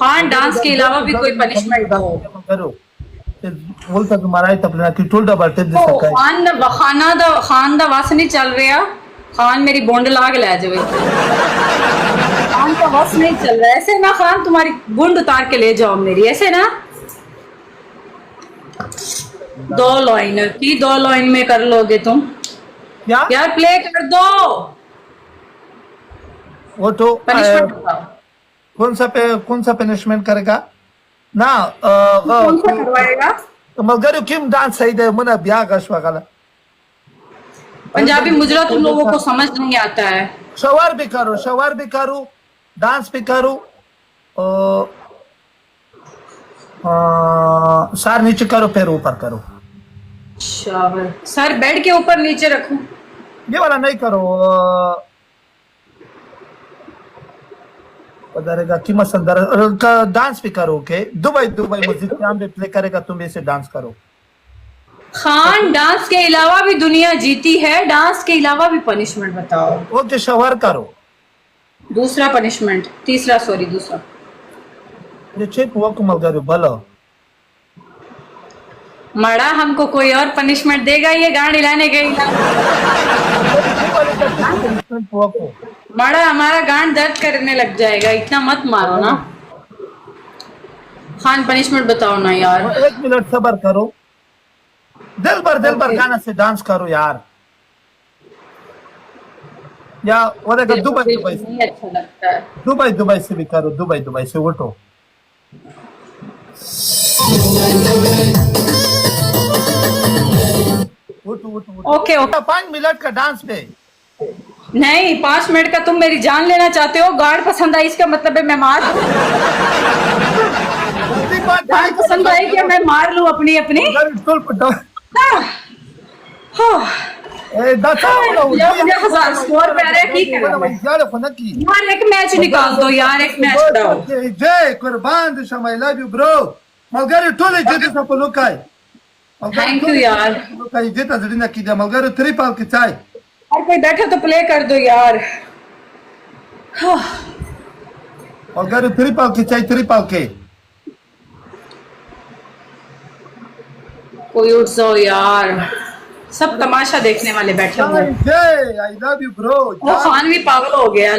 Khan dance के अलावा भी कोई पनिशमेंट दो करो बोलता तुम्हारा ही तपना कि टोल डबल टेप दे सका खान दा वास नहीं चल रहा खान मेरी बोंड लाग ले जावे खान का वास नहीं चल रहा ऐसे ना खान तुम्हारी बोंड उतार के ले जाओ मेरी ऐसे ना 2 लाइन की 2 लाइन में कर लोगे तुम क्या यार प्ले कर दो वो तो पनिशमेंट बताओ कौन सा पनिशमेंट करेगा ना कौन सा करवाएगा मगर किम डांस सही दे मना ब्याह गश वगैरह पंजाबी मुजरा तुम लोगों को समझ नहीं आता है शवर भी करो डांस भी करो सर नीचे करो पैर ऊपर करो शाबाश सर बेड के ऊपर नीचे रखूं ये वाला नहीं करो करेगा कि मसंदर का डांस भी करो ओके दुबई म्यूजिक नाम पे प्ले करेगा तुम ऐसे डांस करो खान डांस के अलावा भी दुनिया जीती है डांस के अलावा भी पनिशमेंट बताओ ओके शवर करो दूसरा पनिशमेंट दूसरा ये चेक हुआ कुमल करो भलो मड़ा हमको कोई और पनिशमेंट देगा ये गाड़ी लाने के मड़ा हमारा गांड दर्द करने लग जाएगा इतना मत मारो ना खान पनिशमेंट बताओ ना यार 1 मिनट सब्र करो दिल भर गाना से डांस करो यार या वो देखो दुबई नहीं अच्छा लगता है दुबई से भी करो दुबई से उठो ओके 5 मिनट का डांस पे नहीं 5 मिनट का तुम मेरी जान लेना चाहते हो गार्ड पसंद आई इसका मतलब है मैं मार गार्ड पसंद आई क्या मैं मार लूं अपनी स्कोर पे आ रहा है ठीक है यार एक मैच निकाल दो यार एक मैच उड़ाओ जय कुर्बान शमा I love you bro मगर टोले जेते सब लोग आए थैंक यू यार लोग जेता जड़ी ना कीदा मगर 3 पाल के चाय और कोई बैठा तो प्ले कर दो यार मगर 3 पाल के चाय 3 पाल के कोई उठ जाओ यार सब तमाशा देखने वाले बैठे हुए हैं जय I love you bro वो खान भी पागल हो गया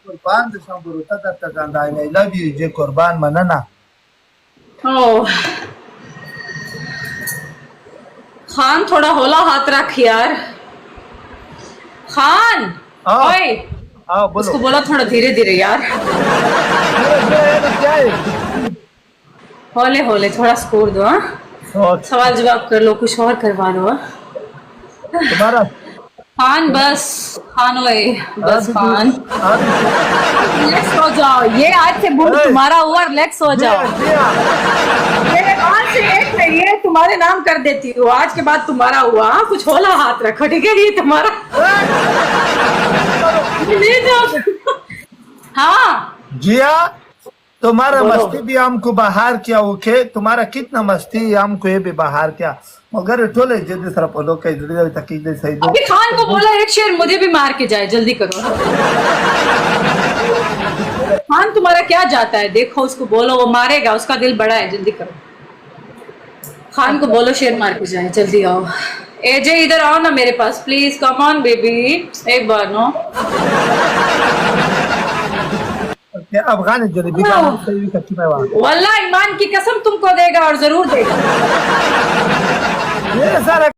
कुर्बान शंभर तक जांदा I love you जे कुर्बान मनना ओह खान थोड़ा होला हाथ रख यार खान ओए उसको बोला थोड़ा धीरे धीरे यार होले थोड़ा स्कोर दो सवाल जवाब कर लो कुछ और करवा दो तुम्हारा खान बस खान ओए बस खान रिलैक्स हो जाओ ये आज से बुंड तुम्हारा हुआ रिलैक्स हो जाओ आज से ये तुम्हारे नाम कर देती हूँ आज के बाद तुम्हारा हुआ कुछ होला हाथ रखो ठीक है ये तुम्हारा ले जाओ हाँ जिया तुम्हारा मस्ती भी हमको बाहर किया ओके तुम्हारा कितना मस्ती हमको ये भी बाहर किया मगर टोले जल्दी सर पोलो के जल्दी तकीद सही दो अभी खान को बोला एक शेर मुझे भी मार के जाए जल्दी करो खान तुम्हारा क्या जाता है देखो उसको बोलो वो मारेगा उसका दिल बड़ा है जल्दी करो खान को बोलो शेर मार के जाए जल्दी आओ एजे इधर आओ ना मेरे पास प्लीज कम ऑन बेबी एक बार नो अफगान जलेबी वल्लाह ईमान की कसम तुमको देगा और जरूर देगा